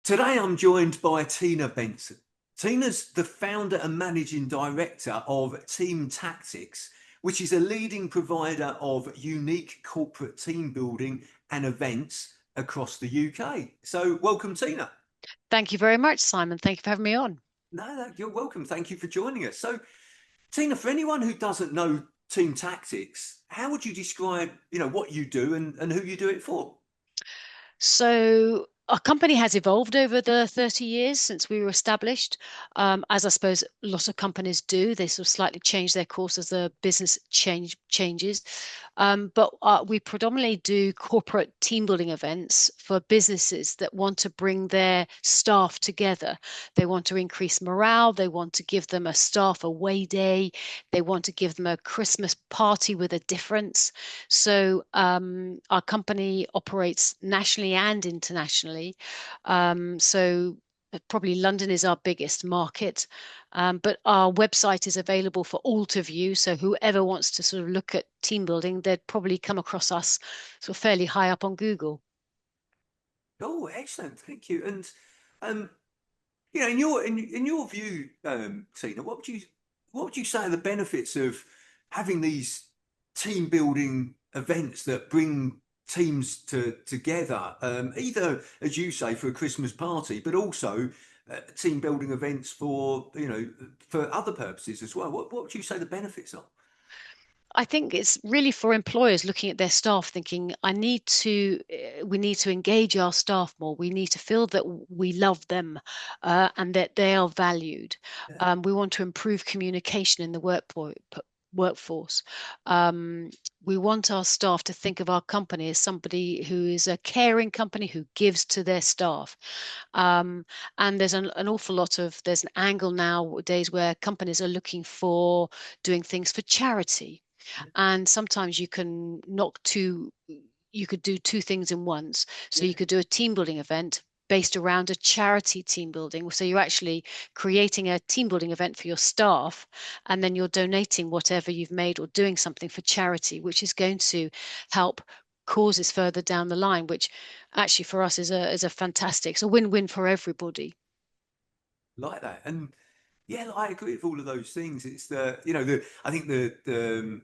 Today I'm joined by Tina Benson. Tina's the founder and managing director of Team Tactics, which is a leading provider of unique corporate team building and events across the UK. So welcome, Tina. Thank you very much, Simon. Thank you for having me on. No, you're welcome. Thank you for joining us. So, Tina, for anyone who doesn't know Team Tactics, how would you describe, what you do and who you do it for? So our company has evolved over the 30 years since we were established. As I suppose a lot of companies do, they sort of slightly change their course as the business changes. But we predominantly do corporate team building events for businesses that want to bring their staff together. They want to increase morale. They want to give them a staff away day. They want to give them a Christmas party with a difference. So our company operates nationally and internationally. So probably London is our biggest market, but our website is available for all to view. So whoever wants to sort of look at team building, they'd probably come across us sort of fairly high up on Google. Oh, excellent. Thank you. And um, in your view, Tina, what would you say are the benefits of having these team building events that bring teams together, either as you say for a Christmas party, but also team building events for for other purposes as well. What would you say the benefits are? I think it's really for employers looking at their staff, thinking, we need to engage our staff more. We need to feel that we love them and that they are valued. Yeah. We want to improve communication in the workforce. Um, we want our staff to think of our company as somebody who is a caring company who gives to their staff. Um, and there's there's an angle nowadays where companies are looking for doing things for charity, and sometimes you could do two things in once. So Yeah. you could do a team building event based around a charity team building. So you're actually creating a team building event for your staff, and then you're donating whatever you've made or doing something for charity, which is going to help causes further down the line, which actually for us is a fantastic, it's a win-win for everybody. Like that. And yeah, I agree with all of those things. It's the I think the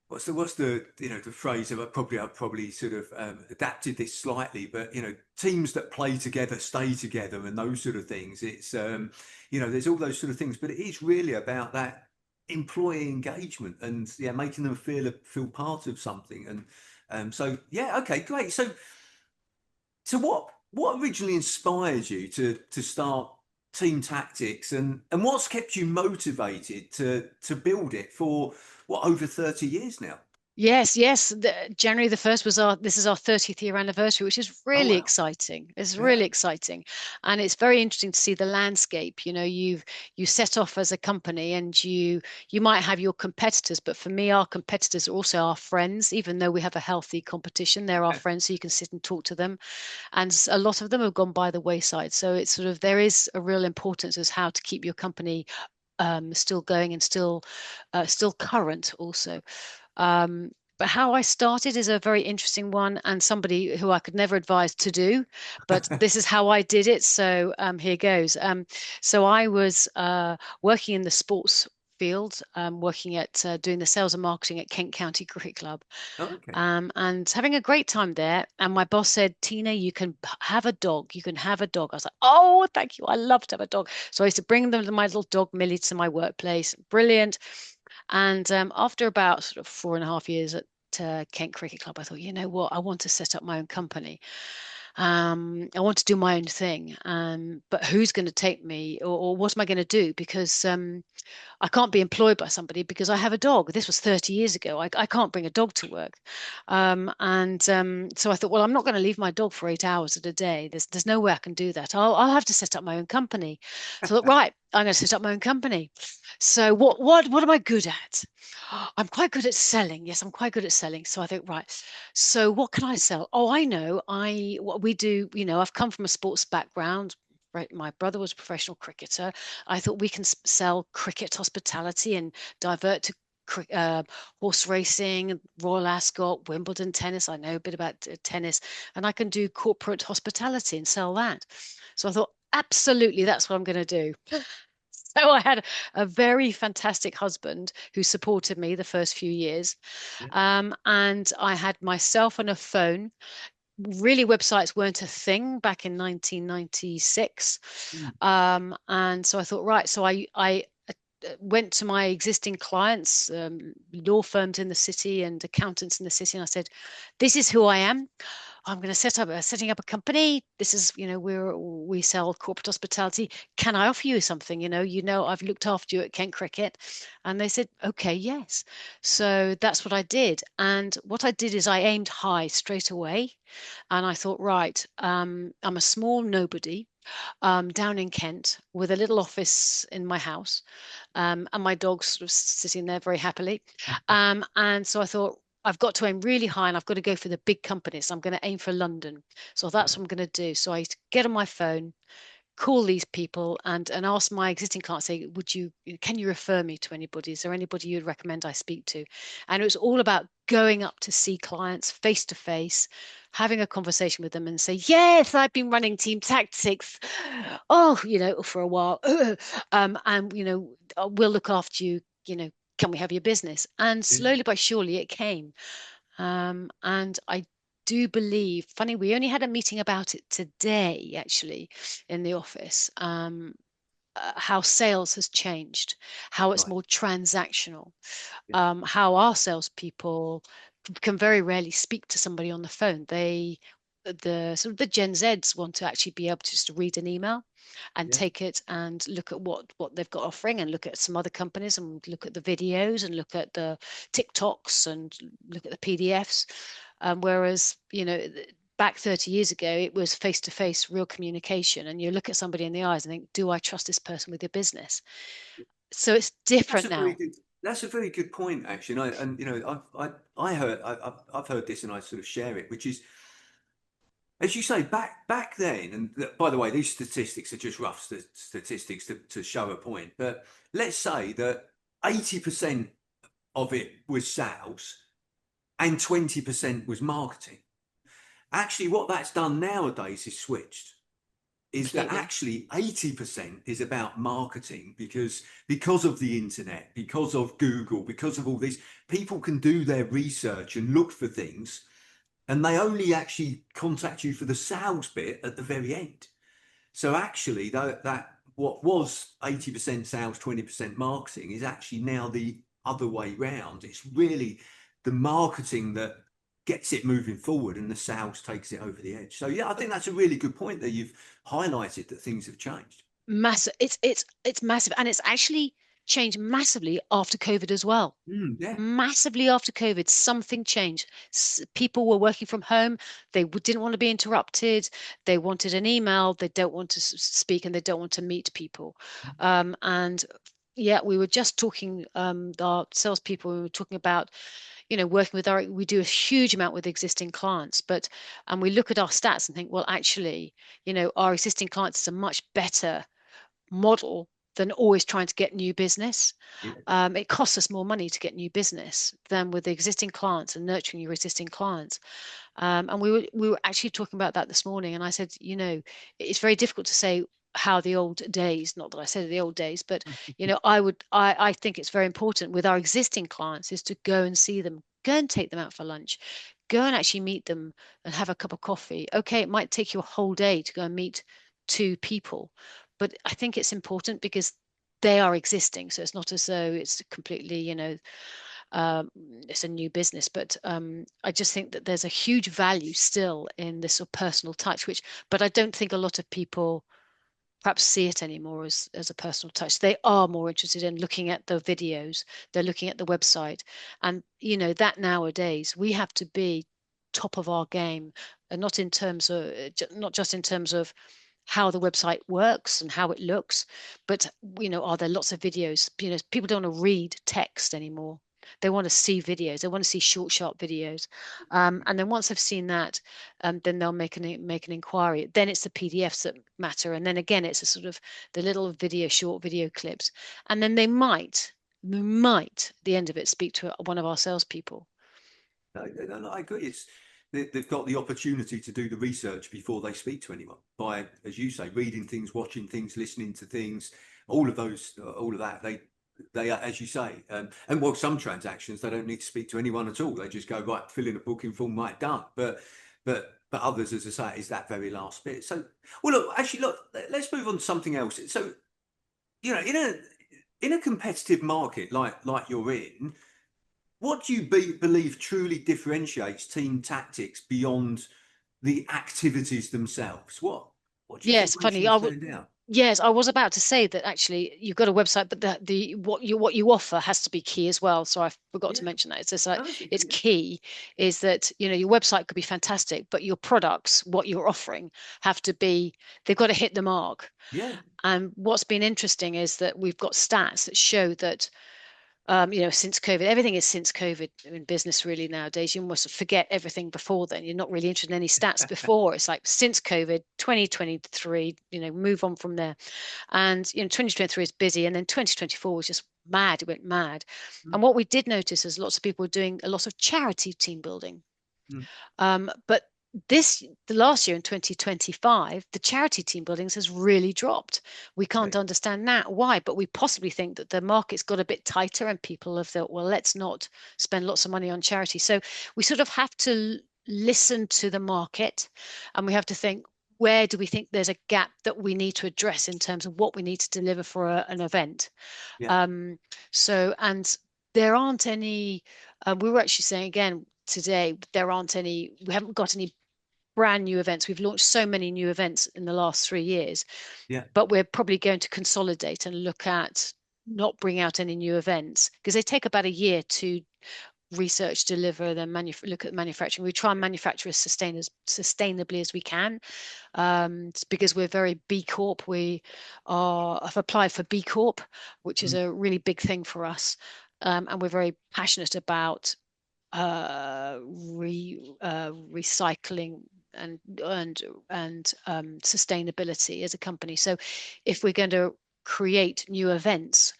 what's the the phrase of I've probably sort of adapted this slightly, but teams that play together stay together and those sort of things. It's there's all those sort of things, but it is really about that employee engagement and yeah, making them feel part of something. And so yeah, okay, great. So what originally inspired you to start Team Tactics, and what's kept you motivated to build it for what, over 30 years now? Yes, yes. January the 1st was this is our 30th year anniversary, which is Oh really wow. exciting. It's Yeah. really exciting. And it's very interesting to see the landscape. You set off as a company and you might have your competitors, but for me, our competitors are also our friends, even though we have a healthy competition, they're our friends, so you can sit and talk to them. And a lot of them have gone by the wayside. So it's sort of there is a real importance as how to keep your company still going and still current also. But how I started is a very interesting one and somebody who I could never advise to do, but this is how I did it. So here goes. So I was working in the sports field, working at doing the sales and marketing at Kent County Cricket Club, Oh, okay. and having a great time there. And my boss said, Tina, you can have a dog. You can have a dog. I was like, oh, thank you. I love to have a dog. So I used to bring my little dog Millie to my workplace. Brilliant. And after about sort of 4.5 years at Kent Cricket Club, I thought, you know what, I want to set up my own company. I want to do my own thing. But who's going to take me, or what am I going to do? Because I can't be employed by somebody because I have a dog. This was 30 years ago. I can't bring a dog to work. And so I thought, well, I'm not going to leave my dog for 8 hours at a day. There's no way I can do that. I'll have to set up my own company. So I thought, right, I'm going to set up my own company. So what am I good at? I'm quite good at selling. Yes, I'm quite good at selling. So I think, right. So what can I sell? Oh, I know. What we do, I've come from a sports background. Right, my brother was a professional cricketer. I thought we can sell cricket hospitality and divert to horse racing, Royal Ascot, Wimbledon tennis. I know a bit about tennis, and I can do corporate hospitality and sell that. So I thought, absolutely, that's what I'm going to do. So I had a very fantastic husband who supported me the first few years. Yeah. And I had myself and a phone. Really, websites weren't a thing back in 1996. Mm. And so I thought, right, so I went to my existing clients, law firms in the city and accountants in the city, and I said, this is who I am. I'm going to setting up a company. This is, we sell corporate hospitality. Can I offer you something? I've looked after you at Kent Cricket. And they said, okay, yes. So that's what I did. And what I did is I aimed high straight away. And I thought, right, I'm a small nobody down in Kent with a little office in my house, and my dog's sort of sitting there very happily. And so I thought, I've got to aim really high and I've got to go for the big companies. I'm going to aim for London. So that's what I'm going to do. So I get on my phone, call these people and ask my existing clients, say, can you refer me to anybody? Is there anybody you'd recommend I speak to? And it was all about going up to see clients face to face, having a conversation with them and say, yes, I've been running team tactics. Oh, for a while. And, we'll look after you, can we have your business? And Yeah. slowly but surely it came. And I do believe, funny, we only had a meeting about it today, actually, in the office, how sales has changed, how it's Right. more transactional, Yeah. how our salespeople can very rarely speak to somebody on the phone. The sort of the Gen Zs want to actually be able to just read an email and Yeah. take it and look at what they've got offering and look at some other companies and look at the videos and look at the TikToks and look at the PDFs. Whereas, back 30 years ago, it was face to face, real communication. And you look at somebody in the eyes and think, do I trust this person with your business? So it's That's different a very now. good. That's a very good point, actually. And I heard I've heard this, and I sort of share it, which is, as you say, back then. And by the way, these statistics are just rough statistics to show a point. But let's say that 80% of it was sales and 20% was marketing. Actually, what that's done nowadays is switched. Is that Completely. actually 80% is about marketing because of the internet, because of Google, because of all this, people can do their research and look for things, and they only actually contact you for the sales bit at the very end. So actually, that what was 80% sales, 20% marketing is actually now the other way round. It's really the marketing that gets it moving forward and the sales takes it over the edge. So yeah, I think that's a really good point that you've highlighted that things have changed. Massive. It's massive. And it's actually changed massively after COVID as well. Yeah. Massively after COVID, something changed. People were working from home. They didn't want to be interrupted. They wanted an email. They don't want to speak and they don't want to meet people. And yeah, we were just talking, our salespeople, we were talking about, working with we do a huge amount with existing clients, and we look at our stats and think, well, actually, our existing clients is a much better model than always trying to get new business. Yeah. It costs us more money to get new business than with the existing clients and nurturing your existing clients. And we were actually talking about that this morning. And I said, it's very difficult to say how the old days, not that I said the old days, but I think it's very important with our existing clients is to go and see them, go and take them out for lunch, go and actually meet them and have a cup of coffee. Okay, it might take you a whole day to go and meet two people, but I think it's important because they are existing. So it's not as though it's completely, um, it's a new business. But I just think that there's a huge value still in this sort of personal touch, but I don't think a lot of people perhaps see it anymore as a personal touch. They are more interested in looking at the videos, they're looking at the website. And that nowadays we have to be top of our game, and not just in terms of how the website works and how it looks, but are there lots of videos? People don't want to read text anymore. They want to see videos. They want to see short, sharp videos. And then once they've seen that, then they'll make an inquiry. Then it's the PDFs that matter. And then again, it's a sort of the little short video clips. And then they might we might, at the end of it, speak to one of our salespeople. No, I agree. They've got the opportunity to do the research before they speak to anyone by, as you say, reading things, watching things, listening to things, all of that. They are, as you say, and well, some transactions they don't need to speak to anyone at all. They just go right, fill in a booking form, right, done. But others, as I say, is that very last bit. So, well, look, actually, look, let's move on to something else. So, in a competitive market like you're in, what do you believe truly differentiates team tactics beyond the activities themselves? What do you think Yes, makes funny. them stand out? Yes, I was about to say that actually you've got a website, but the what you offer has to be key as well. So I forgot to Yeah, mention that. It's just like no, that's it's yeah, key is that your website could be fantastic, but your products, what you're offering, have to be they've got to hit the mark. yeah, And what's been interesting is that we've got stats that show that since COVID, everything is since COVID in business really nowadays. You must forget everything before then. You're not really interested in any stats before. It's like since COVID, 2023, move on from there. And 2023 is busy, and then 2024 was just mad. It went mad. mm, And what we did notice is lots of people were doing a lot of charity team building. mm, But the last year in 2025, the charity team buildings has really dropped. We can't okay, understand now why, but we possibly think that the market's got a bit tighter and people have thought, well, let's not spend lots of money on charity. So we sort of have to listen to the market, and we have to think, where do we think there's a gap that we need to address in terms of what we need to deliver for an event? yeah, Um, and there aren't any, we were actually saying again today, we haven't got any brand new events. We've launched so many new events in the last 3 years, yeah, but we're probably going to consolidate and look at not bring out any new events because they take about a year to research, deliver, then look at manufacturing. We try and manufacture as sustainably as we can. It's because we're very B Corp. Have applied for B Corp, which is mm, a really big thing for us. And we're very passionate about recycling and sustainability as a company. So if we're going to create new events,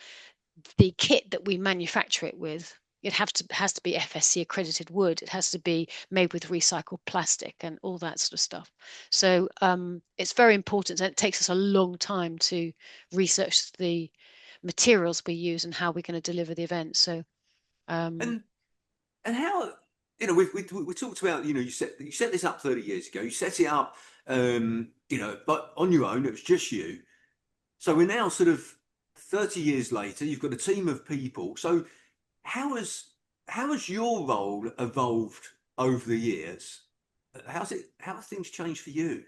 the kit that we manufacture it with, it has to be FSC accredited wood. It has to be made with recycled plastic and all that sort of stuff. So it's very important, and it takes us a long time to research the materials we use and how we're going to deliver the event. So um, and how we talked about you set this up 30 years ago. You set it up, but on your own. It was just you. So we're now sort of 30 years later. You've got a team of people. So how has how has your role evolved over the years? How have things changed for you?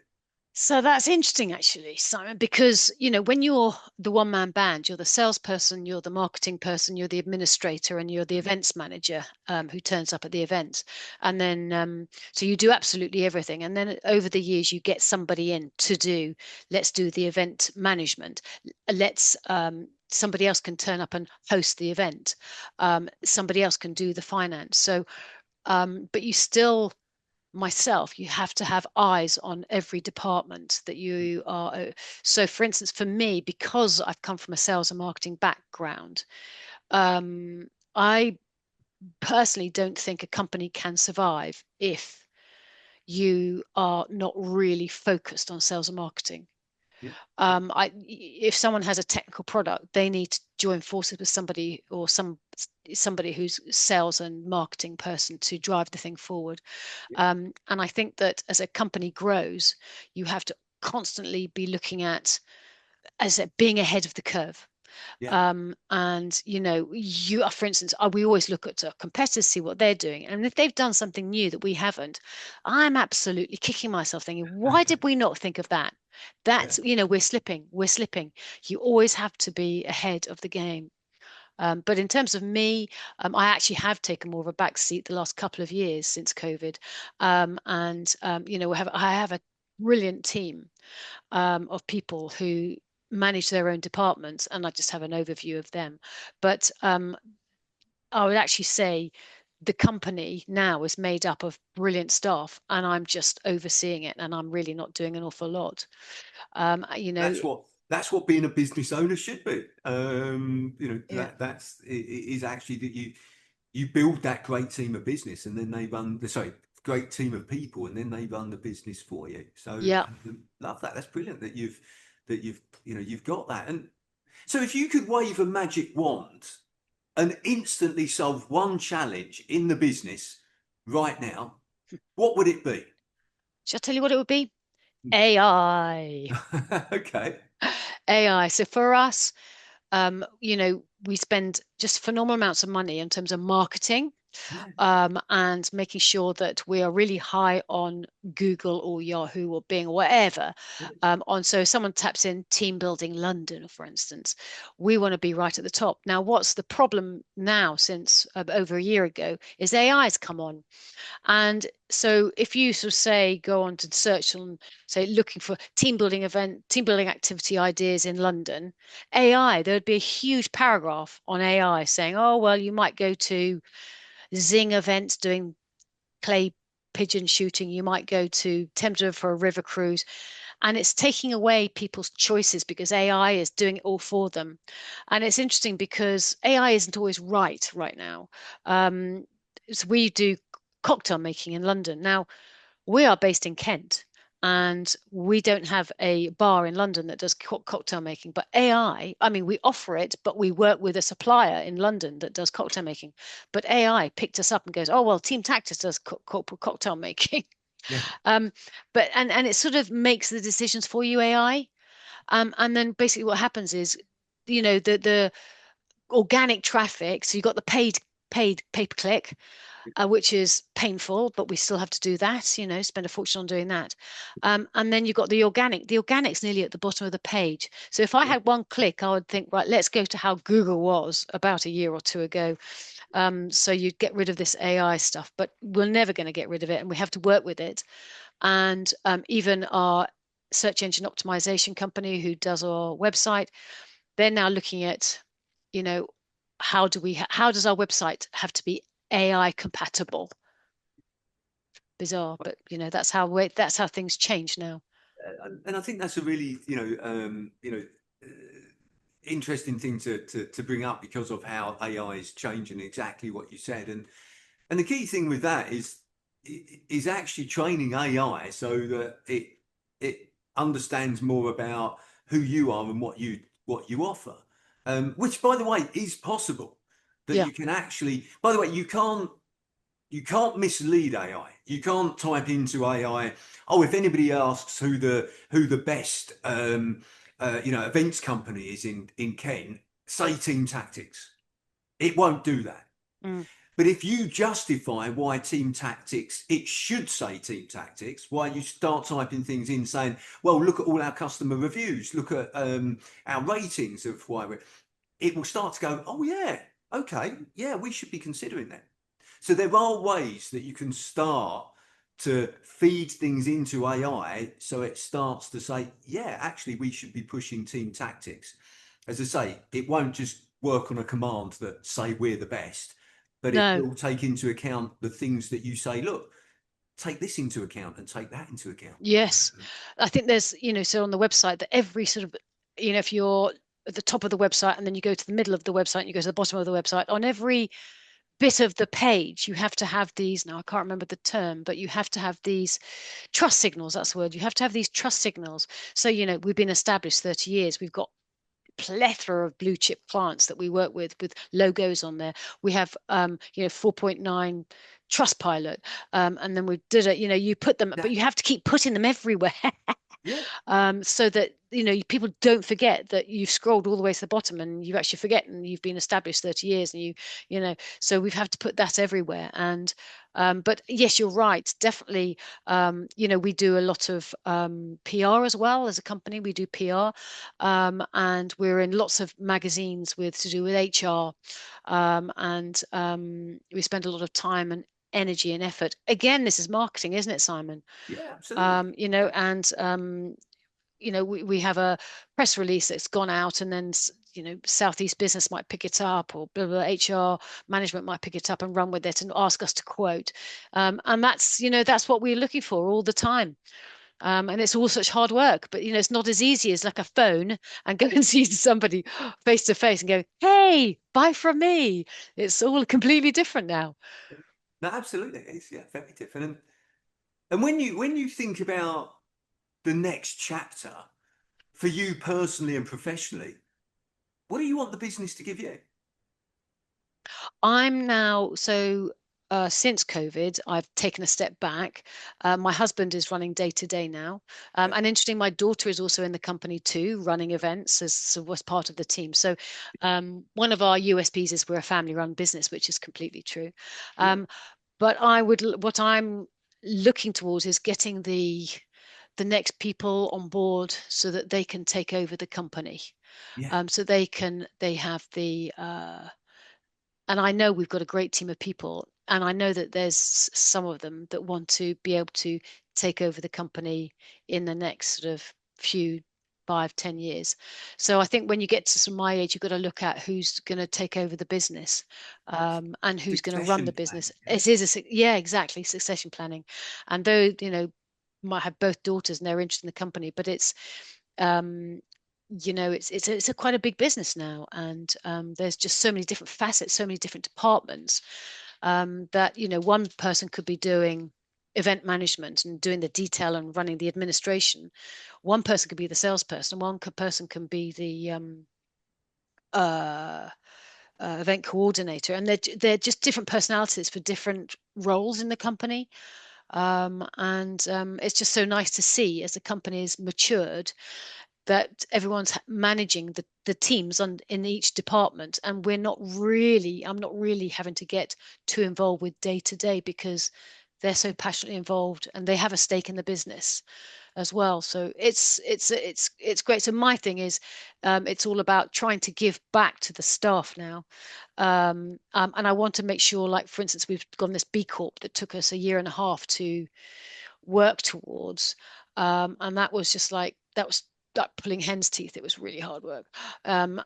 So that's interesting, actually, Simon, because when you're the one-man band, you're the salesperson, you're the marketing person, you're the administrator, and you're the Mm, events manager who turns up at the event. And then, so you do absolutely everything. And then over the years, you get somebody in to let's do the event management. Let's somebody else can turn up and host the event. Somebody else can do the finance. So, but you still myself, you have to have eyes on every department that you are. So, for instance, for me, because I've come from a sales and marketing background, I personally don't think a company can survive if you are not really focused on sales and marketing. yeah, If someone has a technical product, they need to join forces with somebody or somebody who's sales and marketing person to drive the thing forward. yeah, And I think that as a company grows, you have to constantly be looking at as being ahead of the curve. yeah. And you are, for instance, we always look at our competitors, see what they're doing, and if they've done something new that we haven't, I'm absolutely kicking myself, thinking, why did we not think of that? Yeah. We're slipping. You always have to be ahead of the game. But in terms of me, I actually have taken more of a back seat the last couple of years since COVID, and I have a brilliant team of people who manage their own departments, and I just have an overview of them. But I would actually say the company now is made up of brilliant staff, and I'm just overseeing it, and I'm really not doing an awful lot. Um, you know, That's what that's what being a business owner should be. You know, Yeah. that's is actually that you build that great team of business, and then they run the sorry great team of people, and then they run the business for you. So Yeah. love that. That's brilliant that you've you know you've got that. And so if you could wave a magic wand and instantly solve one challenge in the business right now, what would it be? Shall I tell you what it would be? AI. Okay. AI. So for us, we spend just phenomenal amounts of money in terms of marketing, Yeah. and making sure that we are really high on Google or Yahoo or Bing or whatever. So if someone taps in team building London, for instance, we want to be right at the top. Now, what's the problem now since over a year ago is AI has come on. And so if you sort of say, go on to search on, say, looking for team building activity ideas in London, AI, there would be a huge paragraph on AI saying, oh, well, you might go to Zing events doing clay pigeon shooting. You might go to Thameslink for a river cruise. And it's taking away people's choices because AI is doing it all for them. And it's interesting because AI isn't always right now. So we do cocktail making in London. Now, we are based in Kent and we don't have a bar in London that does cocktail making. But I mean, we offer it, but we work with a supplier in London that does cocktail making. But AI picked us up and goes, oh, well, Team Tactics does cocktail making. Yeah. Um, but and it sort of makes the decisions for you, AI. And then basically what happens is, the organic traffic. So you've got the paid pay per click, which is painful, but we still have to do that, spend a fortune on doing that. And then you've got the organic. The organic's nearly at the bottom of the page. So if I Yeah. had one click, I would think, right, let's go to how Google was about a year or two ago. So you'd get rid of this AI stuff, but we're never going to get rid of it, and we have to work with it. And even our search engine optimization company who does our website, they're now looking at, you know, how does our website have to be AI compatible? Bizarre, but that's how things change now. And I think that's a really, uh, interesting thing to bring up because of how AI is changing exactly what you said. And the key thing with that is actually training AI so that it understands more about who you are and what you offer. Which, by the way, is possible. That Yeah, you can actually, by the way, you can't mislead AI. You can't type into AI, oh, if anybody asks who the best events company is in Kent, say Team Tactics. It won't do that. mm, But if you justify why Team Tactics, it should say Team Tactics, why you start typing things in saying, well, look at all our customer reviews, look at our ratings of why it will start to go, oh yeah, okay, yeah, we should be considering that. So there are ways that you can start to feed things into AI so it starts to say, yeah, actually, we should be pushing Team Tactics. As I say, it won't just work on a command that say we're the best, but it no, will take into account the things that you say, look, take this into account and take that into account. yes, I think there's, so on the website that every sort of, if you're at the top of the website and then you go to the middle of the website and you go to the bottom of the website, on every bit of the page, you have to have these. Now, I can't remember the term, but you have to have these trust signals. That's the word. You have to have these trust signals. So, we've been established 30 years. We've got plethora of blue chip clients that we work with logos on there. We have 4.9 trust pilot, and then we did it, you put them, but That, you have to keep putting them everywhere. yeah, So that people don't forget that you've scrolled all the way to the bottom and you actually forget, and you've been established 30 years, and so we've had to put that everywhere. And but yes, you're right, definitely. We do a lot of PR as well as a company. We do PR, and we're in lots of magazines with to do with HR, and we spend a lot of time and energy and effort. Again, this is marketing, isn't it, Simon? yeah, absolutely. And we have a press release that's gone out, and then Southeast Business might pick it up, or blah, blah, HR management might pick it up and run with it and ask us to quote. And that's what we're looking for all the time. And it's all such hard work, but it's not as easy as like a phone and go and see somebody face to face and go, hey, buy from me. It's all completely different now. No, absolutely, it's yeah, very different. And when you think about the next chapter for you personally and professionally, what do you want the business to give you? I'm now so since COVID, I've taken a step back. My husband is running day to day now, Yeah, and interesting, my daughter is also in the company too, running events was part of the team. So one of our USPs is we're a family-run business, which is completely true. yeah, Um, but what I'm looking towards is getting the next people on board so that they can take over the company. yeah. So they have the and I know we've got a great team of people, and I know that there's some of them that want to be able to take over the company in the next sort of few 5, 10 years. So I think when you get to some my age, you've got to look at who's going to take over the business, and who's going to run Succession the plan. business. Yeah, Yeah, exactly, succession planning. And though, might have both daughters and they're interested in the company, but um, it's a quite a big business now, and there's just so many different facets, so many different departments, that one person could be doing event management and doing the detail and running the administration. One person could be the salesperson. Person can be the uh, event coordinator, and they're just different personalities for different roles in the company. And It's just so nice to see as the company has matured that everyone's managing the teams in each department, and I'm not really having to get too involved with day to day because they're so passionately involved and they have a stake in the business as well. So it's great. So my thing is, it's all about trying to give back to the staff now, and I want to make sure, like for instance, we've gone this B Corp that took us a year and a half to work towards. And that was just that was like pulling hen's teeth. It was really hard work. But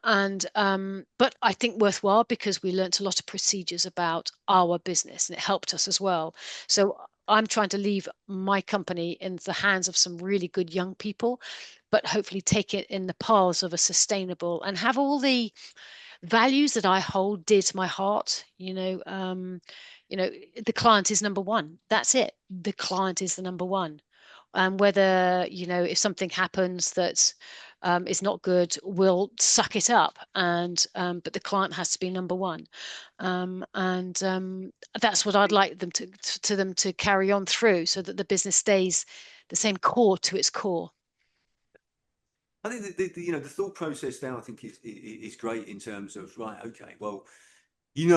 I think worthwhile because we learnt a lot of procedures about our business and it helped us as well. So I'm trying to leave my company in the hands of some really good young people, but hopefully take it in the paths of a sustainable and have all the values that I hold dear to my heart. You know, the client is number one. That's it. The client is the number one. And whether, if something happens that is not good, we'll suck it up. And But the client has to be number one. And That's what I'd like them to carry on through so that the business stays the same core to its core. I think the thought process now I think is great in terms of right. Okay, well,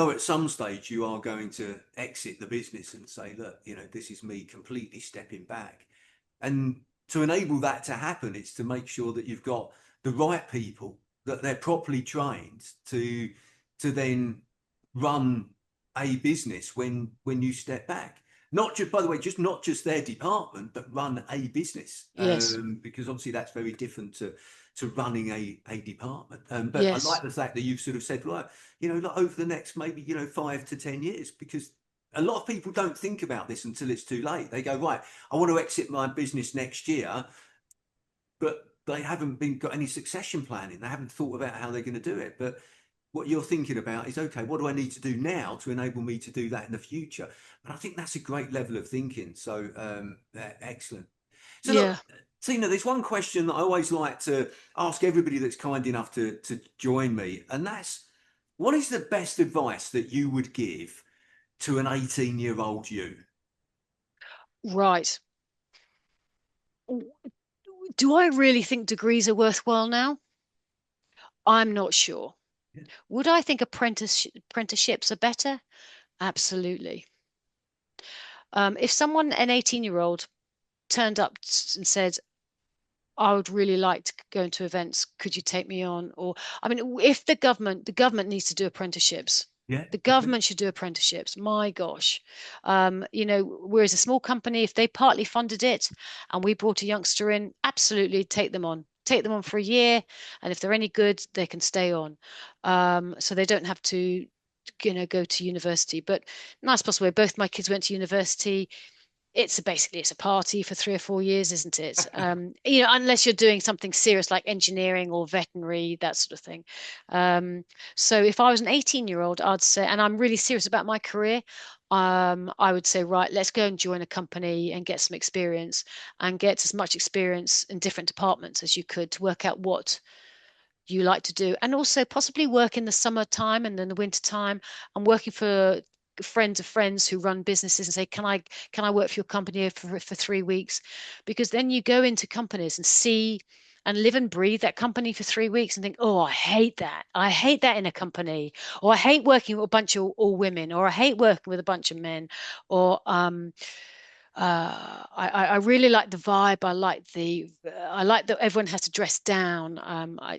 at some stage you are going to exit the business and say, look, this is me completely stepping back. And to enable that to happen, it's to make sure that you've got the right people, that they're properly trained to then run a business when you step back. Not just, by the way, just not just their department, but run a business. Yes. Because obviously that's very different to running a department. But I like Yes. the fact that you've sort of said, right, like over the next maybe 5 to 10 years, because a lot of people don't think about this until it's too late. They go, right, I want to exit my business next year, but they haven't got any succession planning. They haven't thought about how they're going to do it. But what you're thinking about is, okay, what do I need to do now to enable me to do that in the future? And I think that's a great level of thinking. So excellent. So Yeah. look, Tina, there's one question that I always like to ask everybody that's kind enough to join me, and that's, what is the best advice that you would give to an 18-year-old you? Right. Do I really think degrees are worthwhile now? I'm not sure. Yeah, Would I think apprenticeships are better? Absolutely. If an 18-year-old, turned up and said, I would really like to go into events. Could you take me on? Or, I mean, if the government needs to do apprenticeships. yeah, The agree. government should do apprenticeships. My gosh. We're as a small company, if they partly funded it and we brought a youngster in, absolutely take them on. Take them on for a year. And if they're any good, they can stay on. So they don't have to, go to university. But nice possible way. Both my kids went to university. it's a party for 3 or 4 years, isn't it? Unless you're doing something serious like engineering or veterinary, that sort of thing. So if I was an 18-year-old, I'd say, and I'm really serious about my career, I would say, right, let's go and join a company and get some experience and get as much experience in different departments as you could to work out what you like to do, and also possibly work in the summertime and then the winter time. I'm working for friends of friends who run businesses and say, can I work for your company for 3 weeks? Because then you go into companies and see and live and breathe that company for 3 weeks and think, oh, I hate that. I hate that in a company, or I hate working with a bunch of all women, or I hate working with a bunch of men, or I really like the vibe. I like that everyone has to dress down.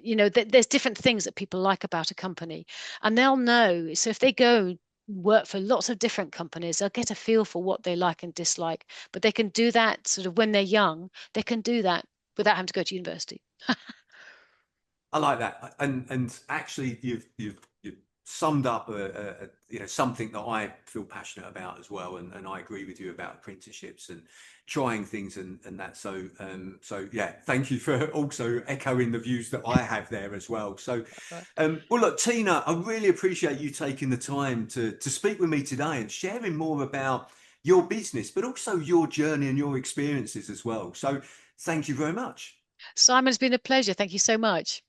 There's different things that people like about a company, and they'll know. So if they go work for lots of different companies, they'll get a feel for what they like and dislike. But they can do that sort of when they're young. They can do that without having to go to university. I like that, and actually, you've summed up something that I feel passionate about as well, and I agree with you about apprenticeships and trying things and that. So yeah, thank you for also echoing the views that I have there as well. So, Right. well, look, Tina, I really appreciate you taking the time to speak with me today and sharing more about your business, but also your journey and your experiences as well. So, thank you very much. Simon, it's been a pleasure. Thank you so much.